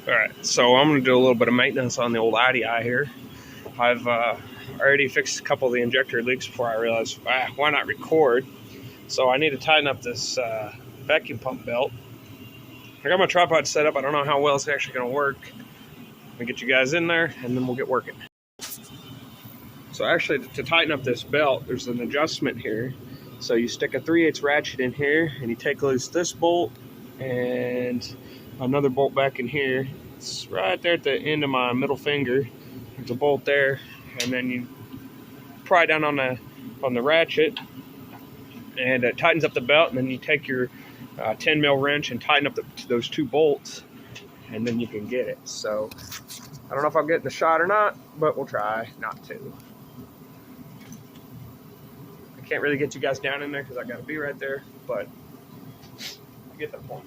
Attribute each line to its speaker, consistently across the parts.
Speaker 1: Alright, so I'm going to do a little bit of maintenance on the old IDI here. I've already fixed a couple of the injector leaks before I realized, why not record? So I need to tighten up this vacuum pump belt. I got my tripod set up. I don't know how well it's actually going to work. I'll get you guys in there, and then we'll get working. So actually, to tighten up this belt, there's an adjustment here. So you stick a 3/8 ratchet in here, and you take loose this bolt, and another bolt back in here. It's right there at the end of my middle finger. There's a bolt there, and then you pry down on the ratchet, and it tightens up the belt. And then you take your 10 mil wrench and tighten up those two bolts, and then you can get it. So I don't know if I'll get in the shot or not, but we'll try not to. I can't really get you guys down in there because I got to be right there, but you get the point.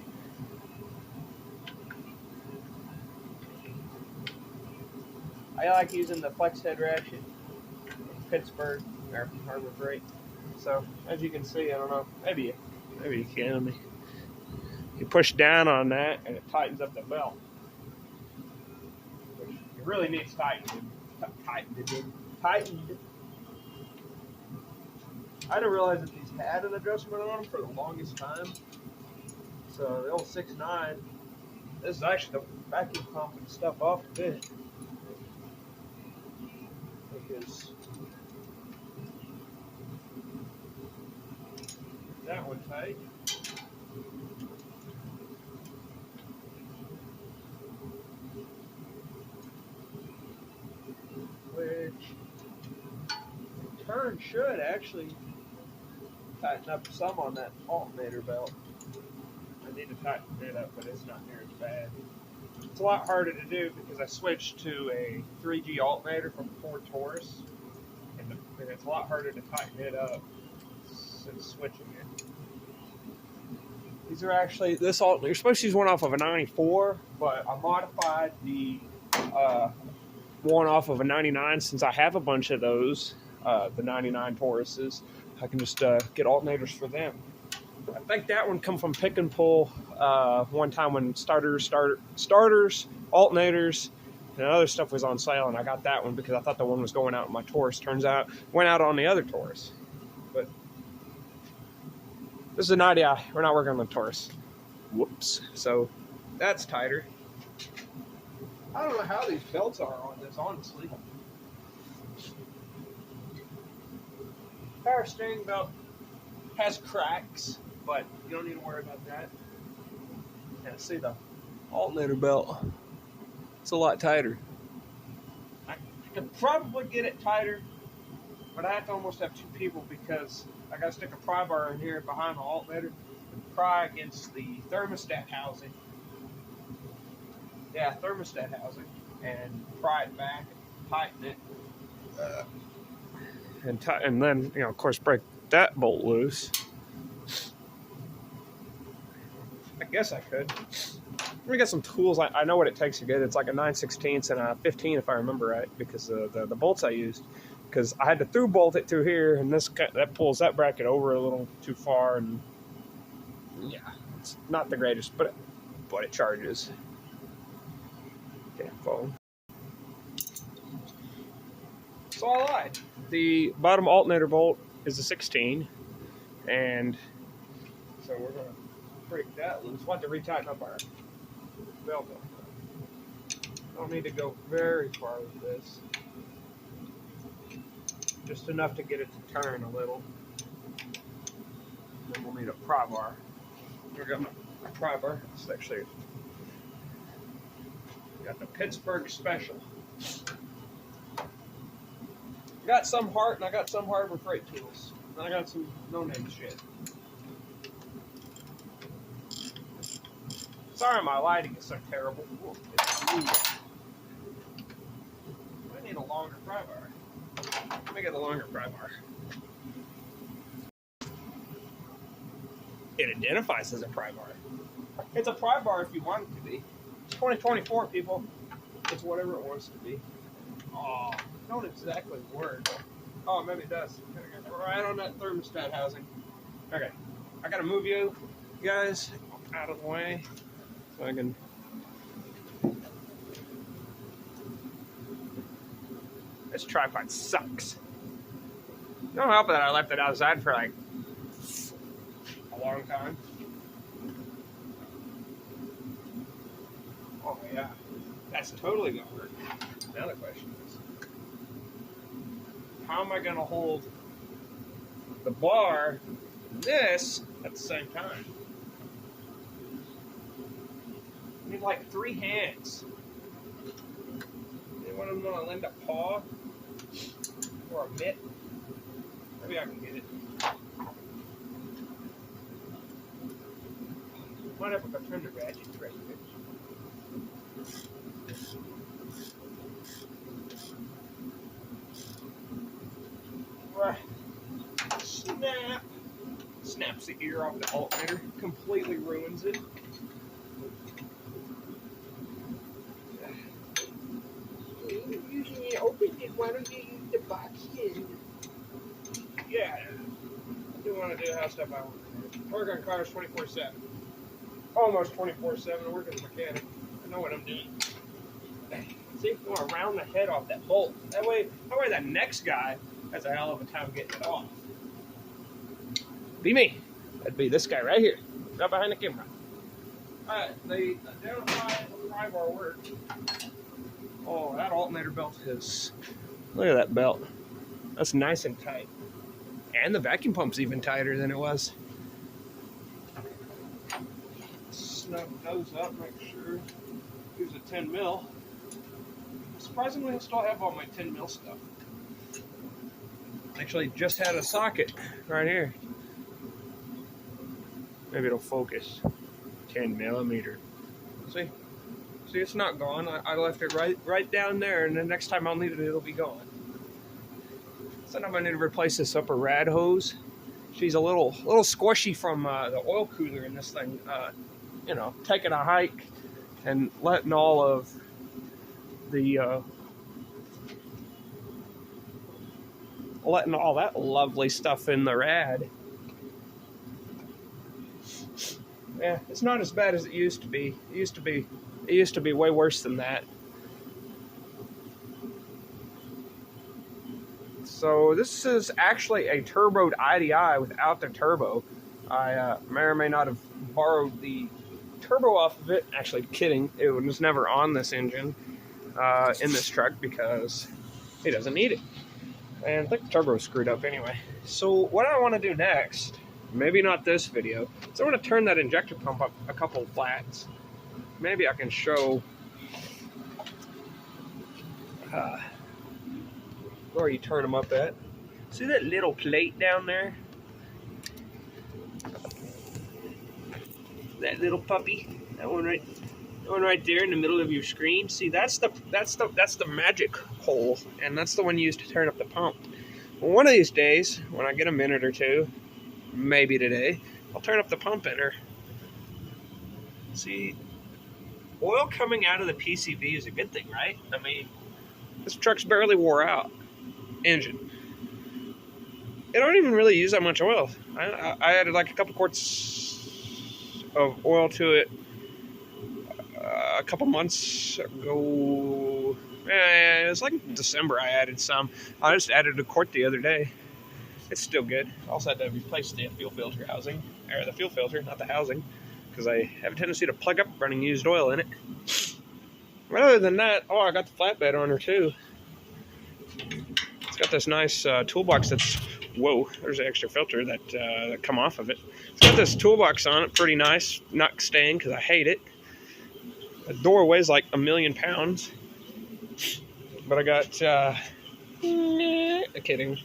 Speaker 1: I like using the flex head ratchet from Pittsburgh or from Harbor Freight. So as you can see, I don't know, maybe you can. You push down on that and it tightens up the belt, which it really needs tightened. I didn't realize that these had an adjustment on them for the longest time. So the old 6.9, this is actually the vacuum pump and stuff off of it. Because that one tight. Which in turn should actually tighten up some on that alternator belt. I need to tighten it up, but it's not near as bad. It's a lot harder to do because I switched to a 3G alternator from Ford Taurus, and it's a lot harder to tighten it up since switching it. These are actually, this alternator, you're supposed to use one off of a 94, but I modified the one off of a 99 since I have a bunch of those, the 99 Tauruses. I can just get alternators for them. I think that one come from Pick and Pull one time when starters, alternators, and other stuff was on sale, and I got that one because I thought the one was going out in my Taurus. Turns out went out on the other Taurus. But this is an IDI. We're not working on the Taurus. Whoops. So that's tighter. I don't know how these belts are on this, honestly. Power steering belt has cracks, but you don't need to worry about that. Yeah, see the alternator belt. It's a lot tighter. I could probably get it tighter, but I have to almost have two people because I got to stick a pry bar in here behind the alternator and pry against the thermostat housing. Yeah, thermostat housing, and pry it back and tighten it. And then, of course, break that bolt loose. I guess I could. We got some tools. I know what it takes to get it. It's like a 9/16 and a 15, if I remember right, because of the bolts I used. Because I had to through bolt it through here, and that pulls that bracket over a little too far, and yeah, it's not the greatest, but it charges. Damn phone. So I lied. The bottom alternator bolt is a 16, and so we're going to break that loose. We'll have to retighten up our belt. Don't need to go very far with this. Just enough to get it to turn a little. Then we'll need a pry bar. Here we got my pry bar. It's actually got the Pittsburgh Special. I got some Hart and I got some Harbor Freight tools. And I got some no-name shit. Sorry my lighting is so terrible. Ooh, I need a longer pry bar. Let me get a longer pry bar. It identifies as a pry bar. It's a pry bar if you want it to be. It's 2024, people. It's whatever it wants to be. Oh, don't exactly work. Oh, maybe it does. Right on that thermostat housing. Okay, I gotta move you guys out of the way so I can This tripod sucks. Don't help that I left it outside for like a long time. Oh yeah, that's totally gonna hurt. Now the question is, how am I gonna hold the bar and this at the same time? I need like 3 hands. Anyone of them gonna lend a paw or a mitt? Maybe I can get it. Might have to turn the ratchet right here. Snap! Snaps the ear off the alternator. Completely ruins it.
Speaker 2: You're using it open it. Why don't you use the box end?
Speaker 1: Yeah. I do want to do house stuff I want. Work on cars 24/7. Almost 24/7. I work as a mechanic. I know what I'm doing. See, going around the head off that bolt. That way that next guy has a hell of a time getting it off. Be me. That'd be this guy right here, right behind the camera. Alright, they identify the pry bar work. Oh, that alternator belt is. Look at that belt. That's nice and tight. And the vacuum pump's even tighter than it was. Snug those up, make sure. Use a 10 mil. Surprisingly, I still have all my 10 mil stuff. Actually, just had a socket right here. Maybe it'll focus. 10 millimeter. See, it's not gone. I left it right down there, and the next time I'll need it, it'll be gone. So now I'm gonna need to replace this upper rad hose. She's a little squishy from the oil cooler in this thing. You know, taking a hike and letting all of the letting all that lovely stuff in the rad. Yeah, it's not as bad as it used to be. It used to be way worse than that. So this is actually a turboed IDI without the turbo. I may or may not have borrowed the turbo off of it. Actually, kidding. It was never on this engine in this truck because he doesn't need it. And I think the turbo's screwed up anyway. So what I want to do next, maybe not this video, is I want to turn that injector pump up a couple of flats. Maybe I can show where you turn them up at. See that little plate down there? That little puppy, that one right there in the middle of your screen. See, that's the magic hole, and that's the one used to turn up the pump. Well, one of these days, when I get a minute or two, maybe today, I'll turn up the pump in her. See, oil coming out of the PCV is a good thing, right? I mean, this truck's barely wore out. Engine. It don't even really use that much oil. I added like a couple quarts of oil to it a couple months ago. It was like December I added some. I just added a quart the other day. It's still good. I also had to replace the fuel filter housing, or the fuel filter, not the housing, because I have a tendency to plug up running used oil in it. But other than that, oh, I got the flatbed on her too. It's got this nice toolbox that's, whoa, there's an extra filter that come off of it. It's got this toolbox on it, pretty nice, not staying because I hate it. The door weighs like 1,000,000 pounds. But I got, kidding.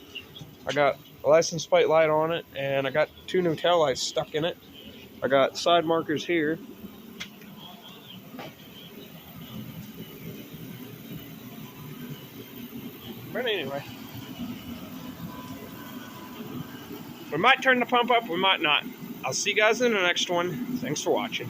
Speaker 1: I got a license plate light on it, and I got 2 new tail lights stuck in it. I got side markers here. But anyway, we might turn the pump up, we might not. I'll see you guys in the next one. Thanks for watching.